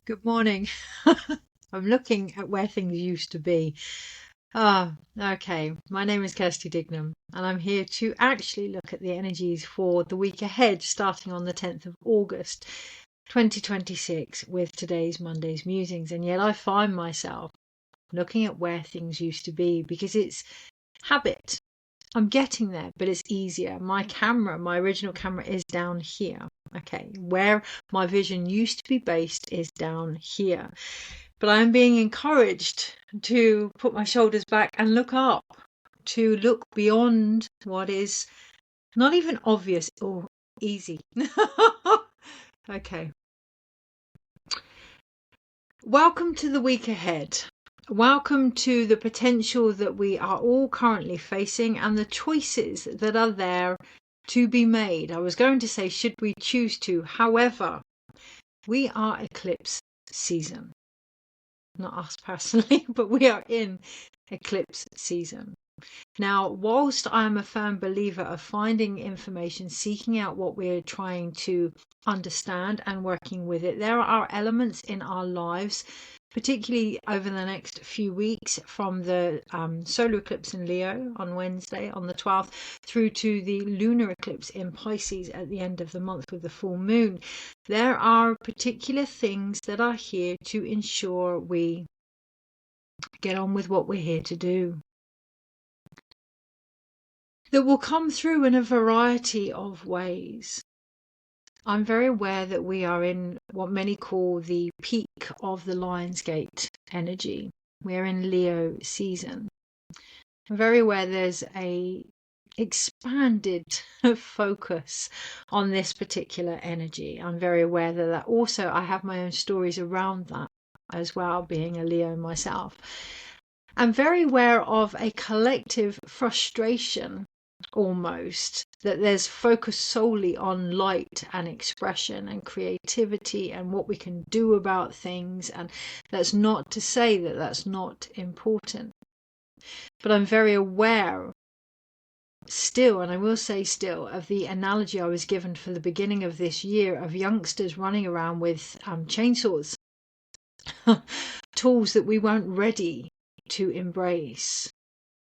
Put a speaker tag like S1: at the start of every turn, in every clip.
S1: Good morning. I'm looking at where things used to be. Okay. My name is Kirsty Dignam, and I'm here to actually look at the energies for the week ahead, starting on the 10th of August, 2026, with today's Monday's Musings. And yet I find myself looking at where things used to be because it's habit. I'm getting there, but it's easier. My original camera is down here. Okay, where my vision used to be based is down here. But I'm being encouraged to put my shoulders back and look up, to look beyond what is not even obvious or easy. Okay. Welcome to the week ahead. Welcome to the potential that we are all currently facing and the choices that are there to be made. I was going to say, should we choose to? However, we are eclipse season. Not us personally, but we are in eclipse season. Now, whilst I am a firm believer of finding information, seeking out what we're trying to understand and working with it, there are elements in our lives, particularly over the next few weeks, from the solar eclipse in Leo on Wednesday on the 12th through to the lunar eclipse in Pisces at the end of the month with the full moon. There are particular things that are here to ensure we get on with what we're here to do, that will come through in a variety of ways. I'm very aware that we are in what many call the peak of the Lionsgate energy. We're in Leo season. I'm very aware there's a expanded focus on this particular energy. I'm very aware that also I have my own stories around that as well, being a Leo myself. I'm very aware of a collective frustration, almost, that there's focus solely on light and expression and creativity and what we can do about things, and that's not to say that that's not important, but I'm very aware still, and I will say still, of the analogy I was given for the beginning of this year of youngsters running around with chainsaws, tools that we weren't ready to embrace,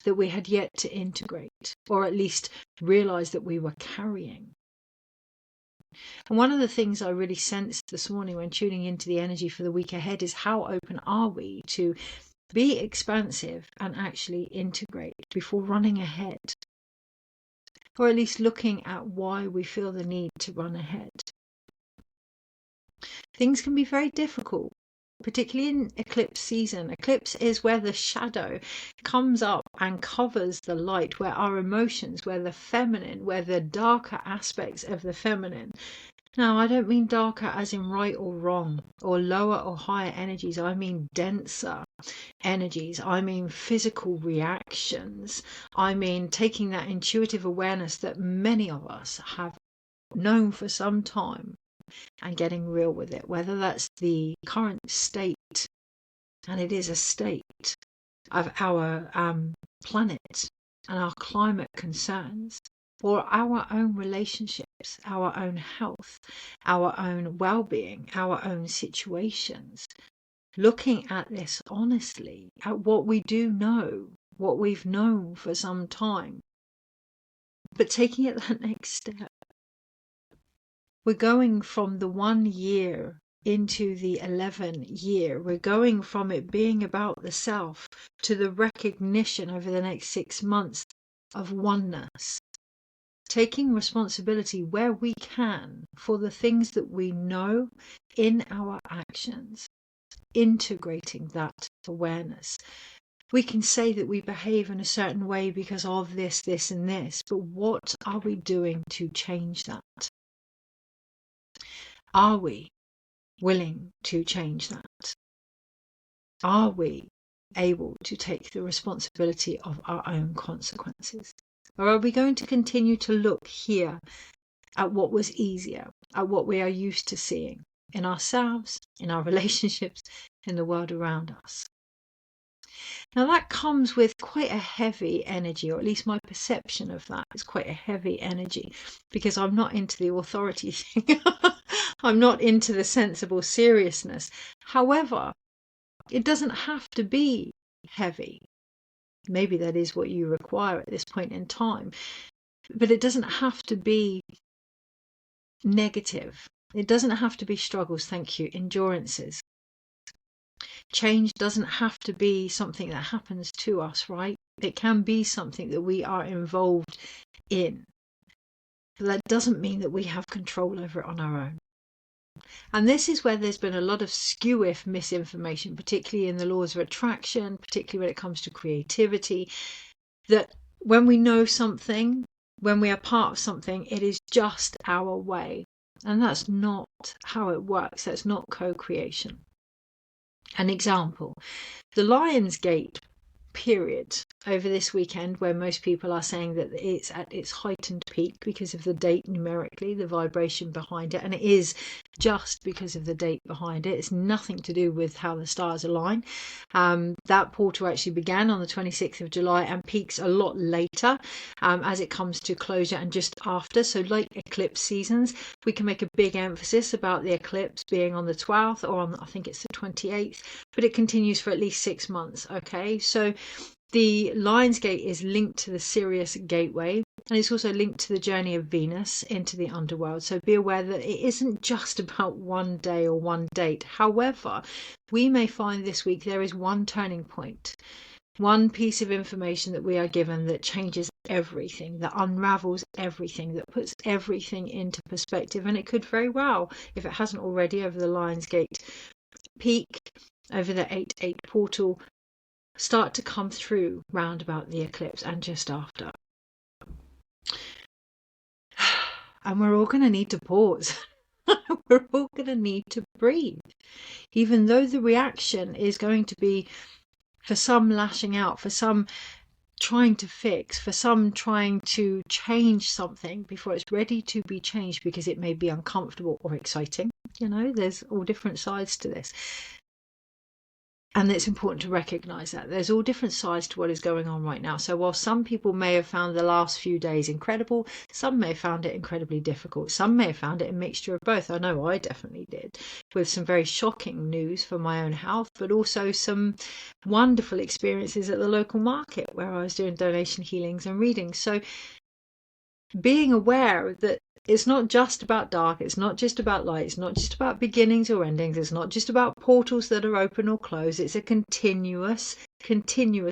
S1: that we had yet to integrate, or at least realize that we were carrying. And one of the things I really sensed this morning when tuning into the energy for the week ahead is how open are we to be expansive and actually integrate before running ahead, or at least looking at why we feel the need to run ahead. Things can be very difficult, particularly in eclipse season. Eclipse is where the shadow comes up and covers the light, where our emotions, where the feminine, where the darker aspects of the feminine. Now, I don't mean darker as in right or wrong, or lower or higher energies. I mean denser energies. I mean physical reactions. I mean taking that intuitive awareness that many of us have known for some time and getting real with it, whether that's the current state, and it is a state, of our planet and our climate concerns, or our own relationships, our own health, our own well-being, our own situations. Looking at this honestly, at what we do know, what we've known for some time, but taking it that next step. We're going from the 1 year into the 11 year. We're going from it being about the self to the recognition over the next 6 months of oneness. Taking responsibility where we can for the things that we know in our actions. Integrating that awareness. We can say that we behave in a certain way because of this, this, and this, but what are we doing to change that? Are we willing to change that? Are we able to take the responsibility of our own consequences? Or are we going to continue to look here at what was easier, at what we are used to seeing in ourselves, in our relationships, in the world around us? Now that comes with quite a heavy energy, or at least my perception of that is quite a heavy energy, because I'm not into the authority thing. I'm not into the sensible seriousness. However, it doesn't have to be heavy. Maybe that is what you require at this point in time, but it doesn't have to be negative. It doesn't have to be struggles, thank you, endurances. Change doesn't have to be something that happens to us, right? It can be something that we are involved in. But that doesn't mean that we have control over it on our own. And this is where there's been a lot of skew-if misinformation, particularly in the laws of attraction, particularly when it comes to creativity, that when we know something, when we are part of something, it is just our way. And that's not how it works. That's not co-creation. An example, the Lionsgate period over this weekend, where most people are saying that it's at its heightened peak because of the date numerically, the vibration behind it, and it is just because of the date behind it. It's nothing to do with how the stars align. That portal actually began on the 26th of July and peaks a lot later as it comes to closure and just after. So like eclipse seasons, we can make a big emphasis about the eclipse being on the 12th or on, I think it's the 28th, but it continues for at least 6 months. Okay, so the Lionsgate is linked to the Sirius gateway, and it's also linked to the journey of Venus into the underworld. So be aware that it isn't just about one day or one date. However, we may find this week there is one turning point, one piece of information that we are given that changes everything, that unravels everything, that puts everything into perspective. And it could very well, if it hasn't already, over the Lionsgate peak, over the 8-8 portal, start to come through round about the eclipse and just after. And we're all going to need to pause. We're all going to need to breathe. Even though the reaction is going to be, for some, lashing out, for some trying to fix, for some trying to change something before it's ready to be changed because it may be uncomfortable or exciting. You know, there's all different sides to this. And it's important to recognize that there's all different sides to what is going on right now. So while some people may have found the last few days incredible, some may have found it incredibly difficult. Some may have found it a mixture of both. I know I definitely did, with some very shocking news for my own health, but also some wonderful experiences at the local market where I was doing donation healings and readings. So being aware that it's not just about dark, it's not just about light, it's not just about beginnings or endings, it's not just about portals that are open or closed, it's a continuous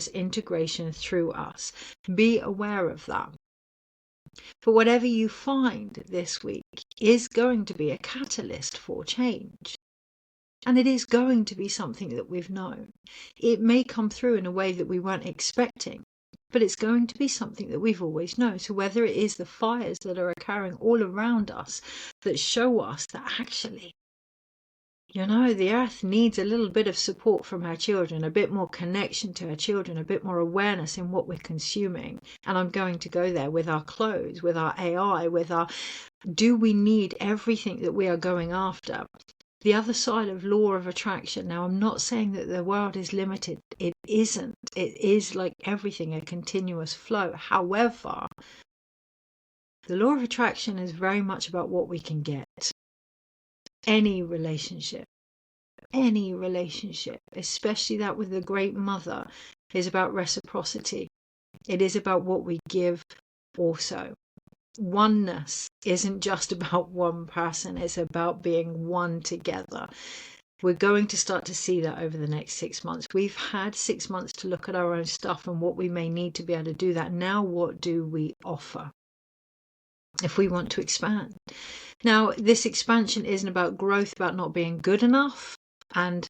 S1: integration through us. Be aware of that. But whatever you find this week is going to be a catalyst for change. And it is going to be something that we've known. It may come through in a way that we weren't expecting, but it's going to be something that we've always known. So whether it is the fires that are occurring all around us that show us that actually, you know, the earth needs a little bit of support from her children, a bit more connection to her children, a bit more awareness in what we're consuming. And I'm going to go there with our clothes, with our AI, with our, do we need everything that we are going after? The other side of law of attraction. Now, I'm not saying that the world is limited. It isn't. It is, like everything, a continuous flow. However, the law of attraction is very much about what we can get. Any relationship, especially that with the Great Mother, is about reciprocity. It is about what we give also. Oneness isn't just about one person, it's about being one together. We're going to start to see that over the next 6 months. We've had 6 months to look at our own stuff and what we may need to be able to do that. Now, what do we offer if we want to expand? Now, this expansion isn't about growth, about not being good enough. And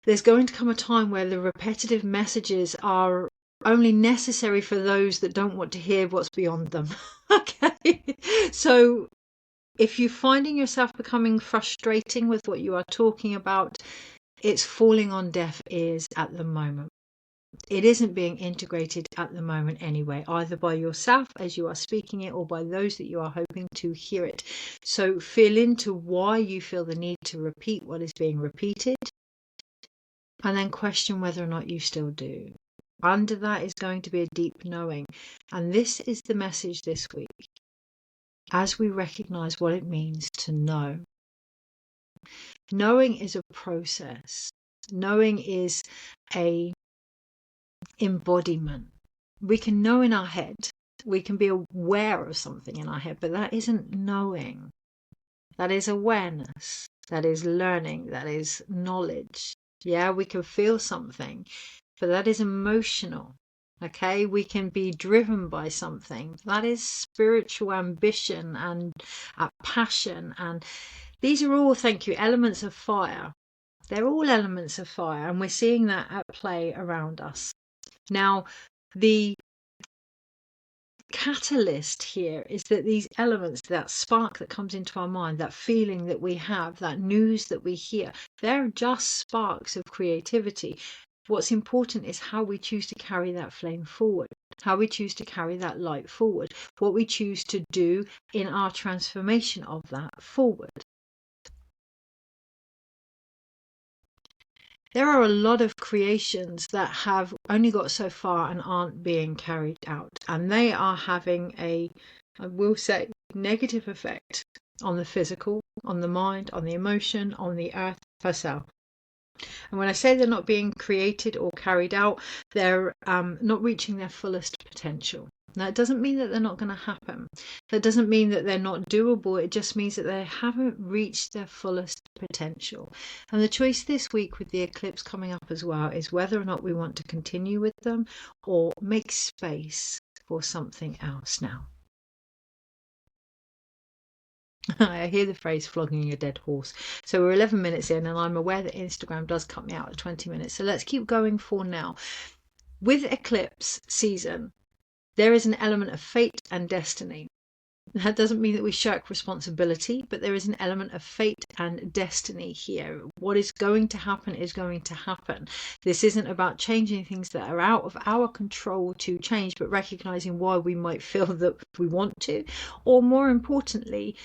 S1: there's going to come a time where the repetitive messages are only necessary for those that don't want to hear what's beyond them. Okay, so if you're finding yourself becoming frustrating with what you are talking about, it's falling on deaf ears at the moment. It isn't being integrated at the moment anyway, either by yourself as you are speaking it or by those that you are hoping to hear it. So feel into why you feel the need to repeat what is being repeated, and then question whether or not you still do. Under that is going to be a deep knowing. And this is the message this week. as we recognize what it means to know. Knowing is a process. Knowing is a embodiment. We can know in our head. We can be aware of something in our head, but that isn't knowing. That is awareness. That is learning. That is knowledge. Yeah, we can feel something, but that is emotional. Okay, we can be driven by something. That is spiritual ambition and passion. And these are all, thank you, elements of fire. They're all elements of fire, and we're seeing that at play around us. Now, the catalyst here is that these elements, that spark that comes into our mind, that feeling that we have, that news that we hear, they're just sparks of creativity. What's important is how we choose to carry that flame forward, how we choose to carry that light forward, what we choose to do in our transformation of that forward. There are a lot of creations that have only got so far and aren't being carried out, and they are having I will say, negative effect on the physical, on the mind, on the emotion, on the earth herself. And when I say they're not being created or carried out, they're not reaching their fullest potential. Now, it doesn't mean that they're not going to happen. That doesn't mean that they're not doable. It just means that they haven't reached their fullest potential. And the choice this week with the eclipse coming up as well is whether or not we want to continue with them or make space for something else now. I hear the phrase flogging a dead horse. So we're 11 minutes in, and I'm aware that Instagram does cut me out at 20 minutes. So let's keep going for now. With eclipse season, there is an element of fate and destiny. That doesn't mean that we shirk responsibility, but there is an element of fate and destiny here. What is going to happen is going to happen. This isn't about changing things that are out of our control to change, but recognizing why we might feel that we want to, or more importantly,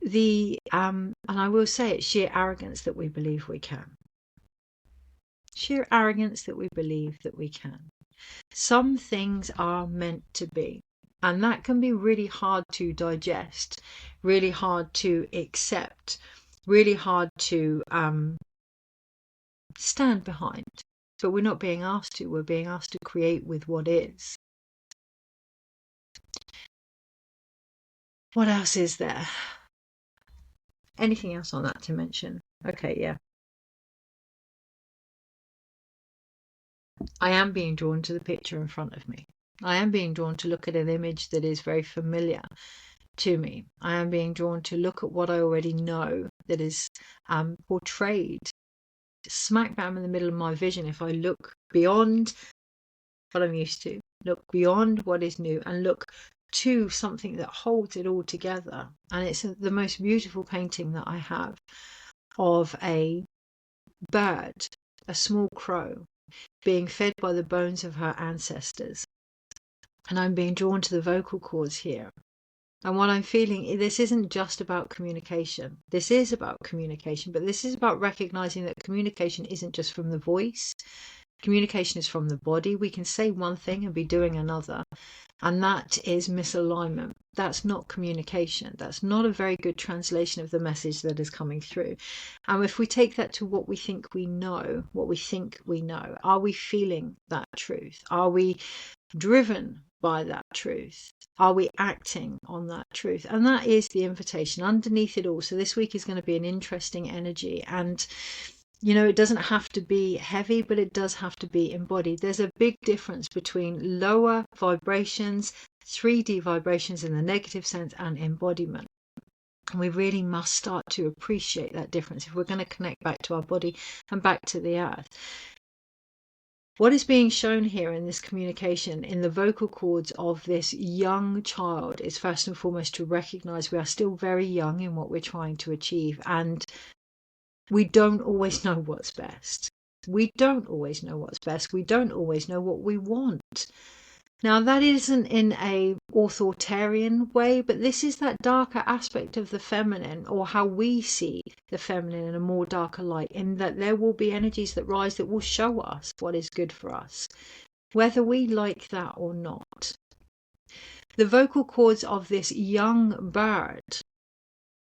S1: and I will say it, sheer arrogance that we believe we can. Sheer arrogance that we believe that we can. Some things are meant to be, and that can be really hard to digest, really hard to accept, really hard to stand behind. But we're not being asked to, we're being asked to create with what is. What else is there? Anything else on that to mention? Okay, yeah. I am being drawn to the picture in front of me. I am being drawn to look at an image that is very familiar to me. I am being drawn to look at what I already know that is portrayed smack bam in the middle of my vision. If I look beyond what I'm used to, look beyond what is new, and look to something that holds it all together. And it's the most beautiful painting that I have of a bird, a small crow, being fed by the bones of her ancestors. And I'm being drawn to the vocal cords here. And what I'm feeling, this isn't just about communication. This is about communication, but this is about recognizing that communication isn't just from the voice. Communication is from the body. We can say one thing and be doing another. And that is misalignment. That's not communication. That's not a very good translation of the message that is coming through. And if we take that to what we think we know, are we feeling that truth? Are we driven by that truth? Are we acting on that truth? And that is the invitation underneath it all. So this week is going to be an interesting energy, and it doesn't have to be heavy, but it does have to be embodied. There's a big difference between lower vibrations, 3D vibrations in the negative sense, and embodiment. And we really must start to appreciate that difference if we're going to connect back to our body and back to the earth. What is being shown here in this communication, in the vocal cords of this young child, is first and foremost to recognize we are still very young in what we're trying to achieve, and we don't always know what's best. We don't always know what's best. We don't always know what we want. Now, that isn't in a authoritarian way, but this is that darker aspect of the feminine, or how we see the feminine in a more darker light, in that there will be energies that rise that will show us what is good for us, whether we like that or not. The vocal cords of this young bird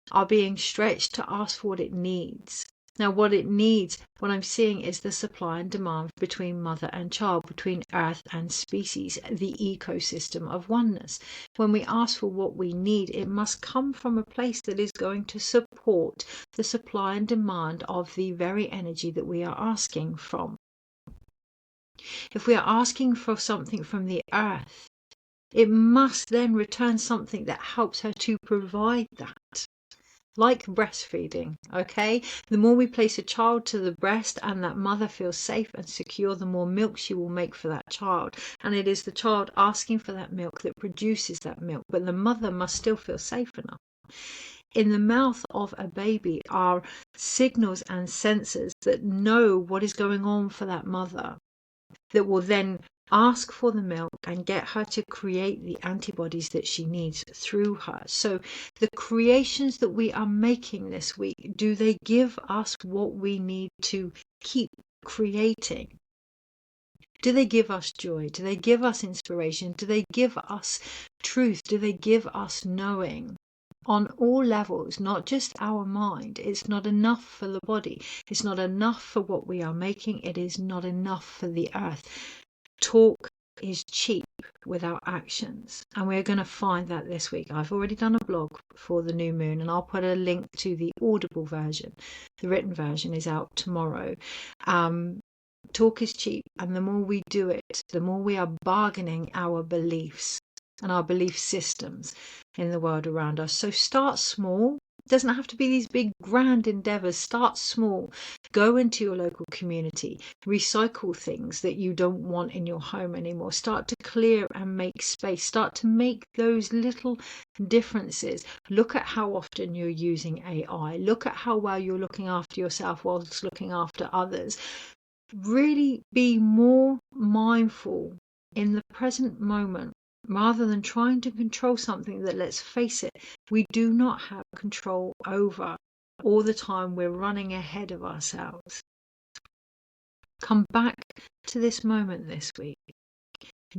S1: are being stretched to ask for what it needs. Now, what it needs, what I'm seeing, is the supply and demand between mother and child, between earth and species, the ecosystem of oneness. When we ask for what we need, it must come from a place that is going to support the supply and demand of the very energy that we are asking from. If we are asking for something from the earth, it must then return something that helps her to provide that. Like breastfeeding, okay? The more we place a child to the breast and that mother feels safe and secure, the more milk she will make for that child. And it is the child asking for that milk that produces that milk, but the mother must still feel safe enough. In the mouth of a baby are signals and sensors that know what is going on for that mother, that will then ask for the milk and get her to create the antibodies that she needs through her. So the creations that we are making this week, do they give us what we need to keep creating? Do they give us joy? Do they give us inspiration? Do they give us truth? Do they give us knowing? On all levels, not just our mind. It's not enough for the body. It's not enough for what we are making. It is not enough for the earth. Talk is cheap without actions, and we're going to find that this week. I've already done a blog for the new moon, and I'll put a link to the audible version. The written version is out tomorrow. Talk is cheap, and the more we do it, the more we are bargaining our beliefs and our belief systems in the world around us. So start small. It doesn't have to be these big grand endeavors. Start small. Go into your local community. Recycle things that you don't want in your home anymore. Start to clear and make space. Start to make those little differences. Look at how often you're using AI. Look at how well you're looking after yourself whilst looking after others. Really be more mindful in the present moment, rather than trying to control something that, let's face it, we do not have control over. All the time we're running ahead of ourselves. Come back to this moment this week.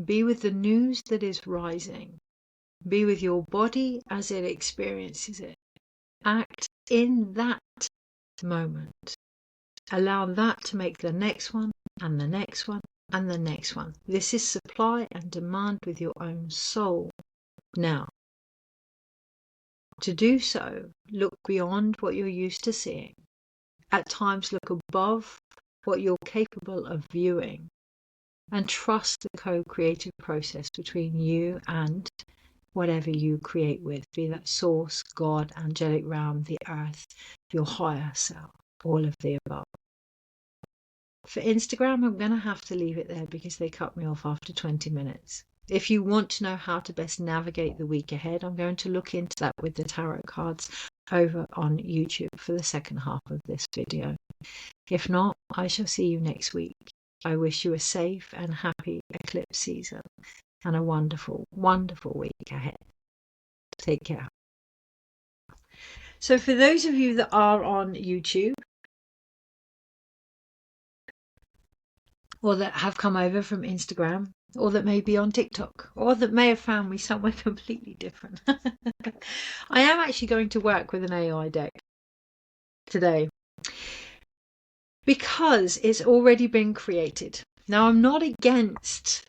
S1: Be with the news that is rising. Be with your body as it experiences it. Act in that moment. Allow that to make the next one and the next one and the next one. This is supply and demand with your own soul. Now, to do so, look beyond what you're used to seeing. At times, look above what you're capable of viewing, and trust the co-creative process between you and whatever you create with, be that source, God, angelic realm, the earth, your higher self, all of the above. For Instagram, I'm going to have to leave it there because they cut me off after 20 minutes. If you want to know how to best navigate the week ahead, I'm going to look into that with the tarot cards over on YouTube for the second half of this video. If not, I shall see you next week. I wish you a safe and happy eclipse season and a wonderful, wonderful week ahead. Take care. So for those of you that are on YouTube, or that have come over from Instagram, or that may be on TikTok, or that may have found me somewhere completely different. I am actually going to work with an AI deck today because it's already been created. Now, I'm not against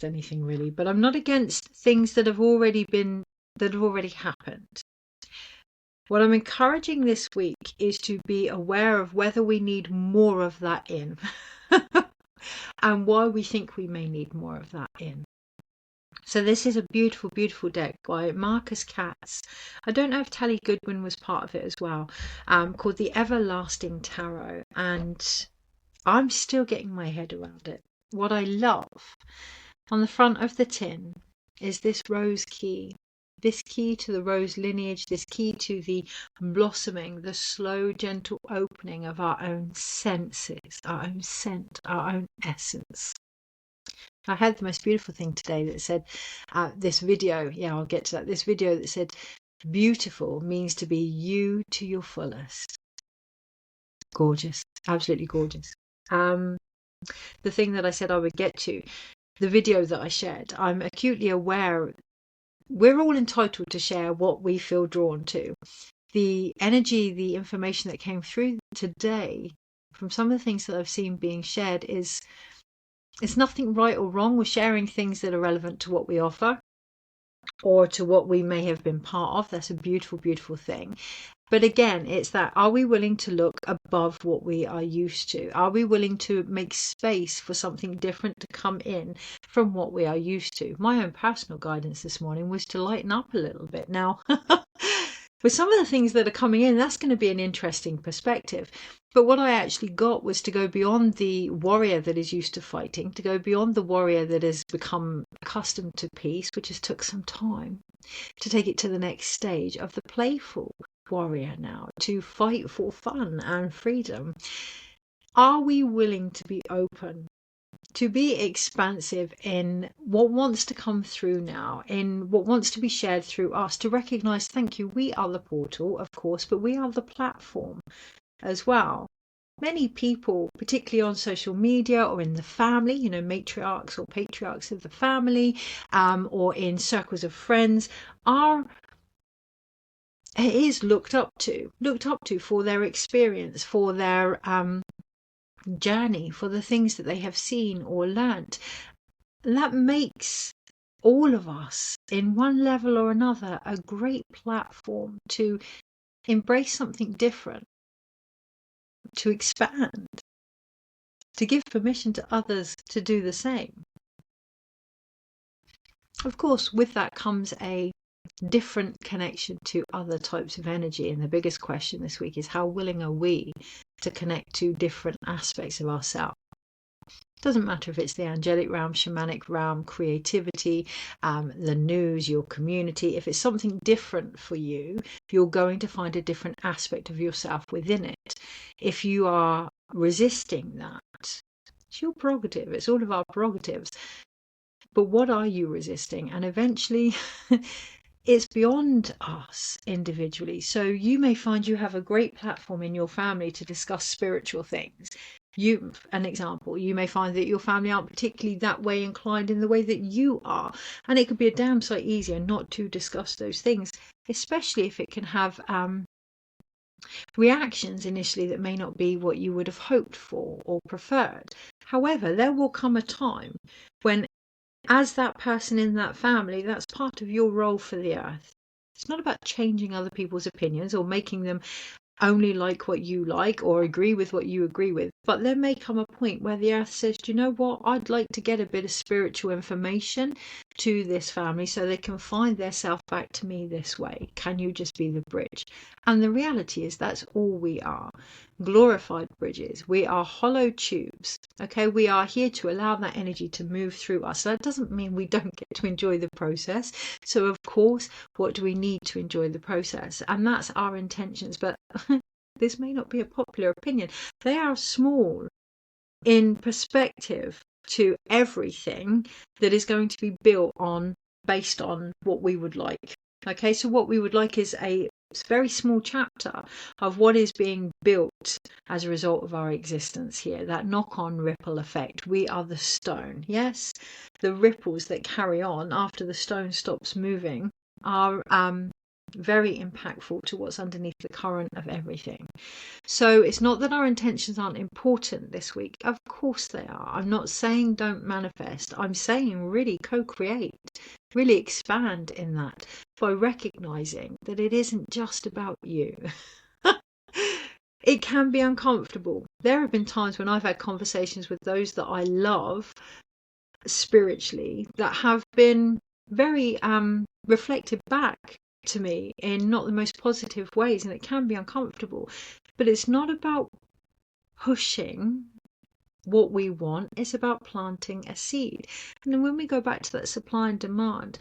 S1: anything really, but I'm not against things that have already happened. What I'm encouraging this week is to be aware of whether we need more of that in and why we think we may need more of that in. So this is a beautiful, beautiful deck by Marcus Katz. I don't know if Tally Goodwin was part of it as well, called the Everlasting Tarot, and I'm still getting my head around it. What I love on the front of the tin is this rose key. This key to the rose lineage, this key to the blossoming, the slow, gentle opening of our own senses, our own scent, our own essence. I had the most beautiful thing today that said, this video that said, beautiful means to be you to your fullest. Gorgeous, absolutely gorgeous. The thing that I said I would get to, the video that I shared, I'm acutely aware we're all entitled to share what we feel drawn to. The energy, the information that came through today from some of the things that I've seen being shared is, it's nothing right or wrong. We're sharing things that are relevant to what we offer or to what we may have been part of. That's a beautiful, beautiful thing. But again, it's that, are we willing to look above what we are used to? Are we willing to make space for something different to come in from what we are used to? My own personal guidance this morning was to lighten up a little bit. Now, with some of the things that are coming in, that's going to be an interesting perspective. But what I actually got was to go beyond the warrior that is used to fighting, to go beyond the warrior that has become accustomed to peace, which has took some time, to take it to the next stage of the playful warrior now, to fight for fun and freedom. Are we willing to be open, to be expansive in what wants to come through now, in what wants to be shared through us, to recognize, thank you, we are the portal, of course, but we are the platform as well. Many people, particularly on social media or in the family, matriarchs or patriarchs of the family, or in circles of friends, is looked up to for their experience, for their journey, for the things that they have seen or learnt. And that makes all of us, in one level or another, a great platform to embrace something different, to expand, to give permission to others to do the same. Of course, with that comes a different connection to other types of energy. And the biggest question this week is, how willing are we to connect to different aspects of ourselves? Doesn't matter if it's the angelic realm, shamanic realm, creativity, the news, your community. If it's something different for you, you're going to find a different aspect of yourself within it. If you are resisting that, it's your prerogative. It's all of our prerogatives. But what are you resisting? And eventually it's beyond us individually. So you may find you have a great platform in your family to discuss spiritual things. An example, you may find that your family aren't particularly that way inclined in the way that you are. And it could be a damn sight easier not to discuss those things, especially if it can have reactions initially that may not be what you would have hoped for or preferred. However, there will come a time when, as that person in that family, that's part of your role for the earth. It's not about changing other people's opinions or making them only like what you like or agree with what you agree with. But there may come a point where the earth says, do you know what? I'd like to get a bit of spiritual information to this family so they can find their self back to me this way. Can you just be the bridge? And the reality is that's all we are. Glorified bridges. We are hollow tubes. Okay, we are here to allow that energy to move through us. So that doesn't mean we don't get to enjoy the process. So of course, what do we need to enjoy the process? And that's our intentions. But this may not be a popular opinion. They are small in perspective to everything that is going to be built on, based on what we would like. Okay, so what we would like is a very small chapter of what is being built as a result of our existence here, that knock-on ripple effect. We are the stone. Yes, the ripples that carry on after the stone stops moving are very impactful to what's underneath the current of everything. So it's not that our intentions aren't important this week. Of course they are. I'm not saying don't manifest. I'm saying really co-create, really expand in that by recognizing that it isn't just about you. It can be uncomfortable. There have been times when I've had conversations with those that I love spiritually that have been very reflected back to me in not the most positive ways, and it can be uncomfortable. But it's not about pushing what we want, it's about planting a seed. And then when we go back to that supply and demand,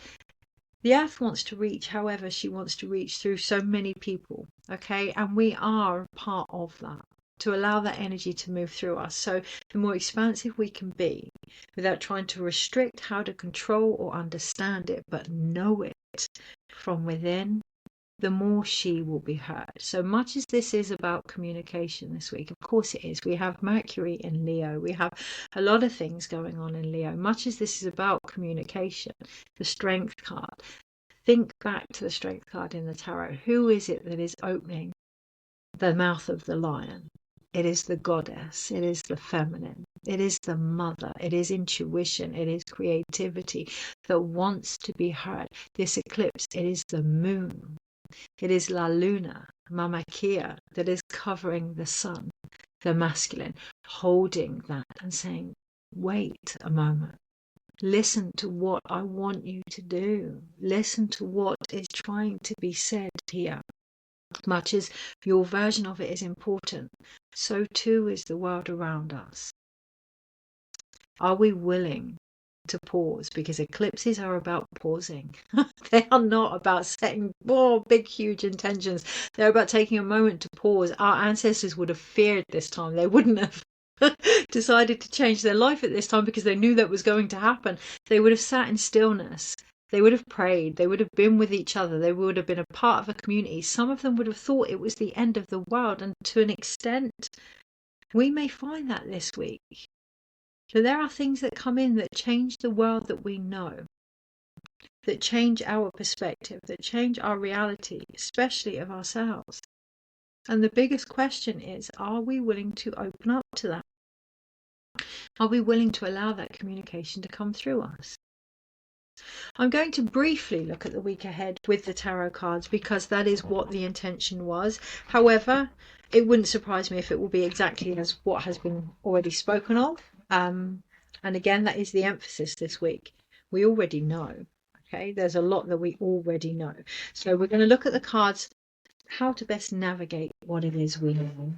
S1: the earth wants to reach however she wants to reach through so many people, okay? And we are part of that, to allow that energy to move through us. So the more expansive we can be without trying to restrict how to control or understand it, but know it from within, the more she will be heard. So much as this is about communication this week, of course it is. We have Mercury in Leo. We have a lot of things going on in Leo. Much as this is about communication, the Strength card, think back to the Strength card in the tarot. Who is it that is opening the mouth of the lion? It is the goddess. It is the feminine. It is the mother. It is intuition. It is creativity that wants to be heard. This eclipse, it is the moon. It is La Luna, Mama Kia, that is covering the sun, the masculine, holding that and saying, wait a moment. Listen to what I want you to do. Listen to what is trying to be said here. Much as your version of it is important, so too is the world around us. Are we willing to pause? Because eclipses are about pausing. They are not about setting big, huge intentions. They're about taking a moment to pause. Our ancestors would have feared this time. They wouldn't have decided to change their life at this time because they knew that was going to happen. They would have sat in stillness. They would have prayed. They would have been with each other. They would have been a part of a community. Some of them would have thought it was the end of the world. And to an extent, we may find that this week. So there are things that come in that change the world that we know, that change our perspective, that change our reality, especially of ourselves. And the biggest question is, are we willing to open up to that? Are we willing to allow that communication to come through us? I'm going to briefly look at the week ahead with the tarot cards because that is what the intention was. However, it wouldn't surprise me if it will be exactly as what has been already spoken of. And again, that is the emphasis this week. We already know. Okay, there's a lot that we already know. So we're going to look at the cards, how to best navigate what it is we know.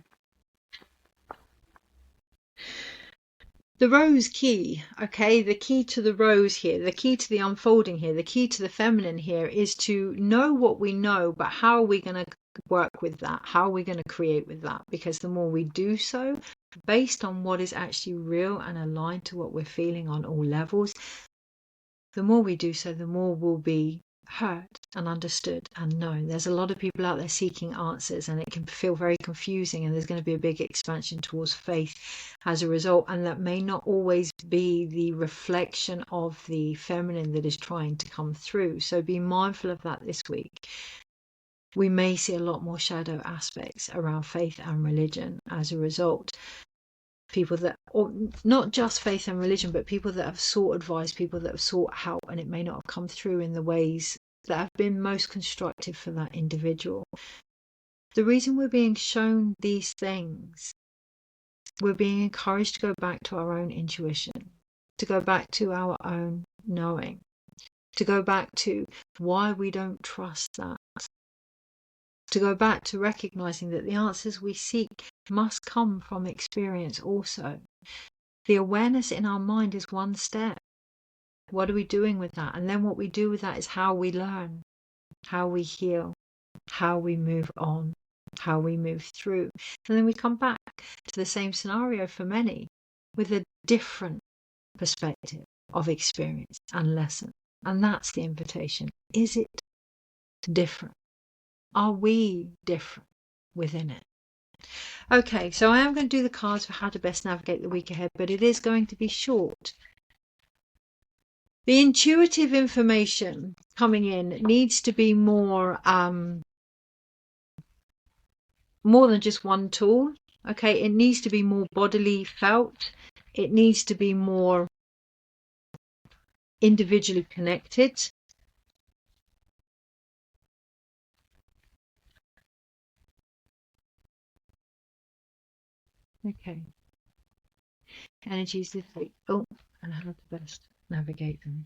S1: The rose key, okay, the key to the rose here, the key to the unfolding here, the key to the feminine here is to know what we know, but how are we going to work with that? How are we going to create with that? Because the more we do so, based on what is actually real and aligned to what we're feeling on all levels, the more we do so, the more we'll be heard and understood and known. There's a lot of people out there seeking answers and it can feel very confusing, and there's going to be a big expansion towards faith as a result, and that may not always be the reflection of the feminine that is trying to come through. So be mindful of that this week. We may see a lot more shadow aspects around faith and religion as a result. People that, or not just faith and religion, but people that have sought advice, people that have sought help, and it may not have come through in the ways that have been most constructive for that individual. The reason we're being shown these things, we're being encouraged to go back to our own intuition, to go back to our own knowing, to go back to why we don't trust that, to go back to recognizing that the answers we seek must come from experience also. The awareness in our mind is one step. What are we doing with that? And then what we do with that is how we learn, how we heal, how we move on, how we move through. And then we come back to the same scenario for many with a different perspective of experience and lesson. And that's the invitation. Is it different? Are we different within it? Okay, so I am going to do the cards for how to best navigate the week ahead, but it is going to be short. The intuitive information coming in needs to be more than just one tool. Okay, it needs to be more bodily felt. It needs to be more individually connected. Okay. Energies this week. Oh, and how to best navigate them.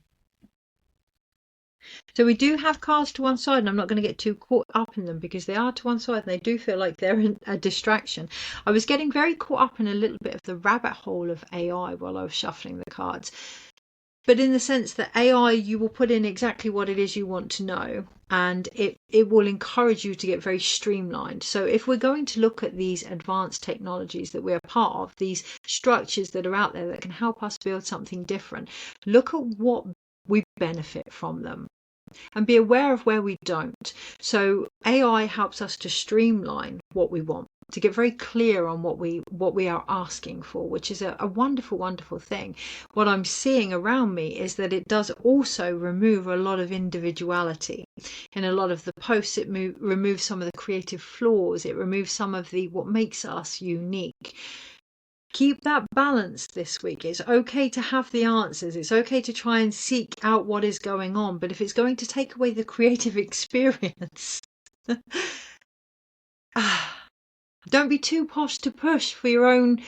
S1: So we do have cards to one side, and I'm not going to get too caught up in them because they are to one side and they do feel like they're a distraction. I was getting very caught up in a little bit of the rabbit hole of AI while I was shuffling the cards. But in the sense that AI, you will put in exactly what it is you want to know, and it will encourage you to get very streamlined. So if we're going to look at these advanced technologies that we're part of, these structures that are out there that can help us build something different, look at what we benefit from them. and be aware of where we don't. So AI helps us to streamline what we want, to get very clear on what we are asking for, which is a wonderful, wonderful thing. What I'm seeing around me is that it does also remove a lot of individuality. In a lot of the posts, it removes some of the creative flaws. It removes some of the what makes us unique. Keep that balance this week. It's okay to have the answers. It's okay to try and seek out what is going on. But if it's going to take away the creative experience, don't be too posh to push for your own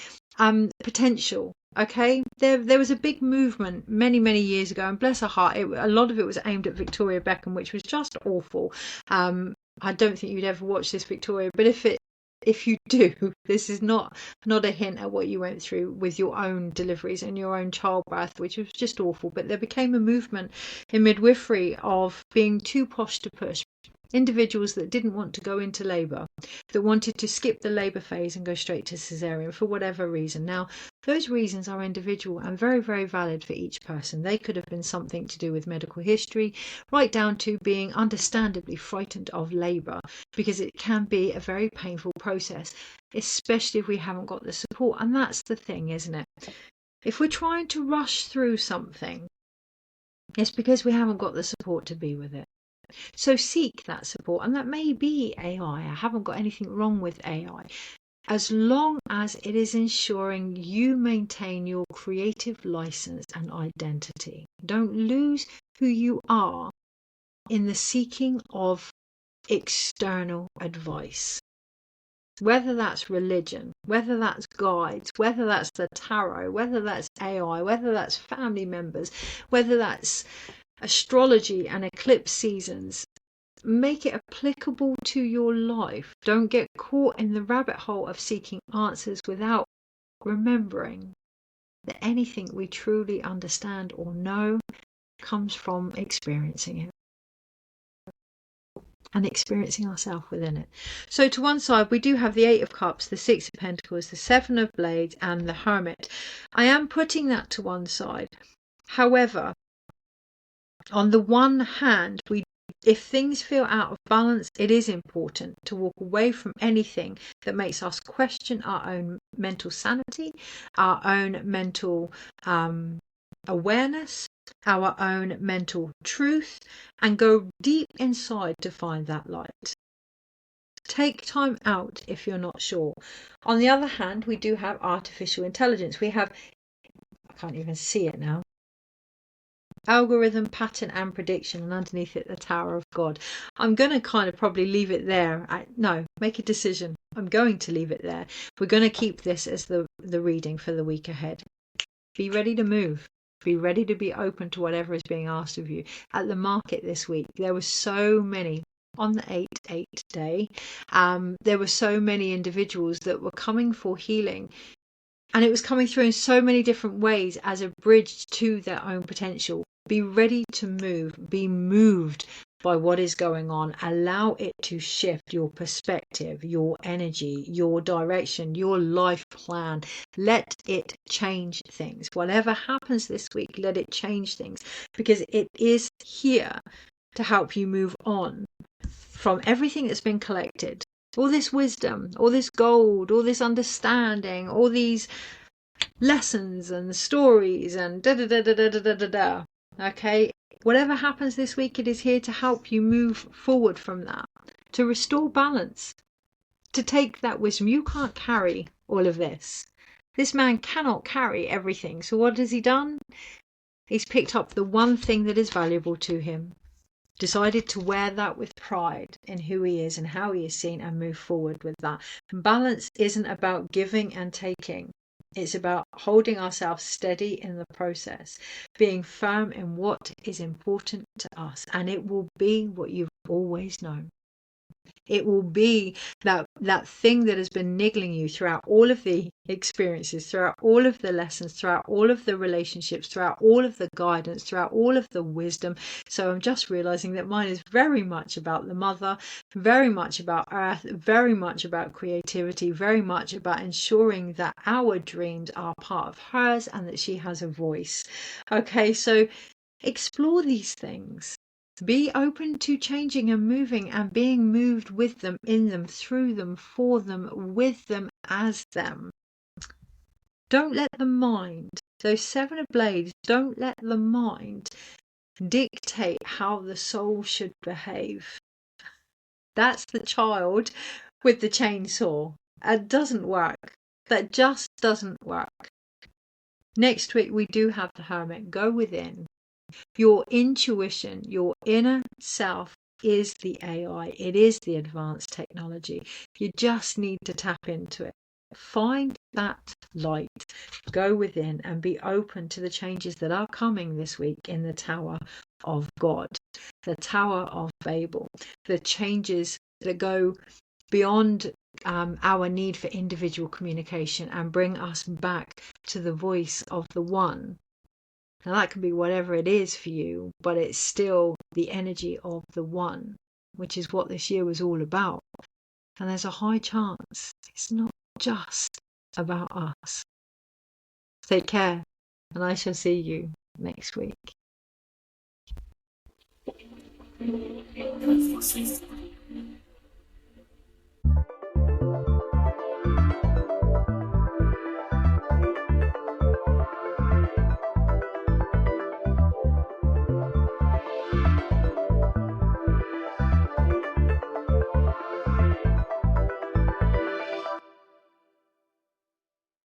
S1: potential. Okay, there was a big movement many years ago, and bless her heart, a lot of it was aimed at Victoria Beckham, which was just awful. I don't think you'd ever watch this, Victoria, but if you do, this is not a hint at what you went through with your own deliveries and your own childbirth, which was just awful. But there became a movement in midwifery of being too posh to push. Individuals that didn't want to go into labour, that wanted to skip the labour phase and go straight to caesarean for whatever reason. Now, those reasons are individual and very, very valid for each person. They could have been something to do with medical history, right down to being understandably frightened of labour, because it can be a very painful process, especially if we haven't got the support. And that's the thing, isn't it? If we're trying to rush through something, it's because we haven't got the support to be with it. So seek that support, and that may be AI. I haven't got anything wrong with AI, as long as it is ensuring you maintain your creative license and identity. Don't lose who you are in the seeking of external advice. Whether that's religion, whether that's guides, whether that's the tarot, whether that's AI, whether that's family members, whether that's astrology and eclipse seasons, make it applicable to your life. Don't get caught in the rabbit hole of seeking answers without remembering that anything we truly understand or know comes from experiencing it and experiencing ourselves within it. So to one side we do have the Eight of Cups, the Six of Pentacles, the Seven of Blades and the Hermit. I am putting that to one side. However, on the one hand, if things feel out of balance, it is important to walk away from anything that makes us question our own mental sanity, our own mental awareness, our own mental truth, and go deep inside to find that light. Take time out if you're not sure. On the other hand, we do have artificial intelligence. We have, I can't even see it now, algorithm, pattern and prediction, and underneath it the Tower of God. I'm going to kind of probably leave it there. No, make a decision. I'm going to leave it there. We're going to keep this as the reading for the week ahead. Be ready to move. Be ready to be open to whatever is being asked of you. At the market this week, there were so many. On the 8/8 day, there were so many individuals that were coming for healing. And it was coming through in so many different ways as a bridge to their own potential. Be ready to move. Be moved by what is going on. Allow it to shift your perspective, your energy, your direction, your life plan. Let it change things. Whatever happens this week, let it change things, because it is here to help you move on from everything that's been collected. All this wisdom, all this gold, all this understanding, all these lessons and stories and da-da-da-da-da-da-da-da. Okay, whatever happens this week, it is here to help you move forward from that, to restore balance, to take that wisdom. You can't carry all of this. This man cannot carry everything. So what has he done? He's picked up the one thing that is valuable to him, decided to wear that with pride in who he is and how he is seen, and move forward with that. Balance isn't about giving and taking. It's about holding ourselves steady in the process, being firm in what is important to us, and it will be what you've always known. It will be that thing that has been niggling you throughout all of the experiences, throughout all of the lessons, throughout all of the relationships, throughout all of the guidance, throughout all of the wisdom. So I'm just realizing that mine is very much about the mother, very much about earth, very much about creativity, very much about ensuring that our dreams are part of hers and that she has a voice. Okay, so explore these things. Be open to changing and moving and being moved with them, in them, through them, for them, with them, as them. Don't let the mind, those 7 of blades, don't let the mind dictate how the soul should behave. That's the child with the chainsaw. It doesn't work. That just doesn't work. Next week we do have the Hermit. Go within. Your intuition, your inner self is the AI. It is the advanced technology. You just need to tap into it. Find that light. Go within and be open to the changes that are coming this week in the Tower of God, the Tower of Babel, the changes that go beyond our need for individual communication and bring us back to the voice of the One. Now that can be whatever it is for you, but it's still the energy of the One, which is what this year was all about. And there's a high chance it's not just about us. Take care, and I shall see you next week.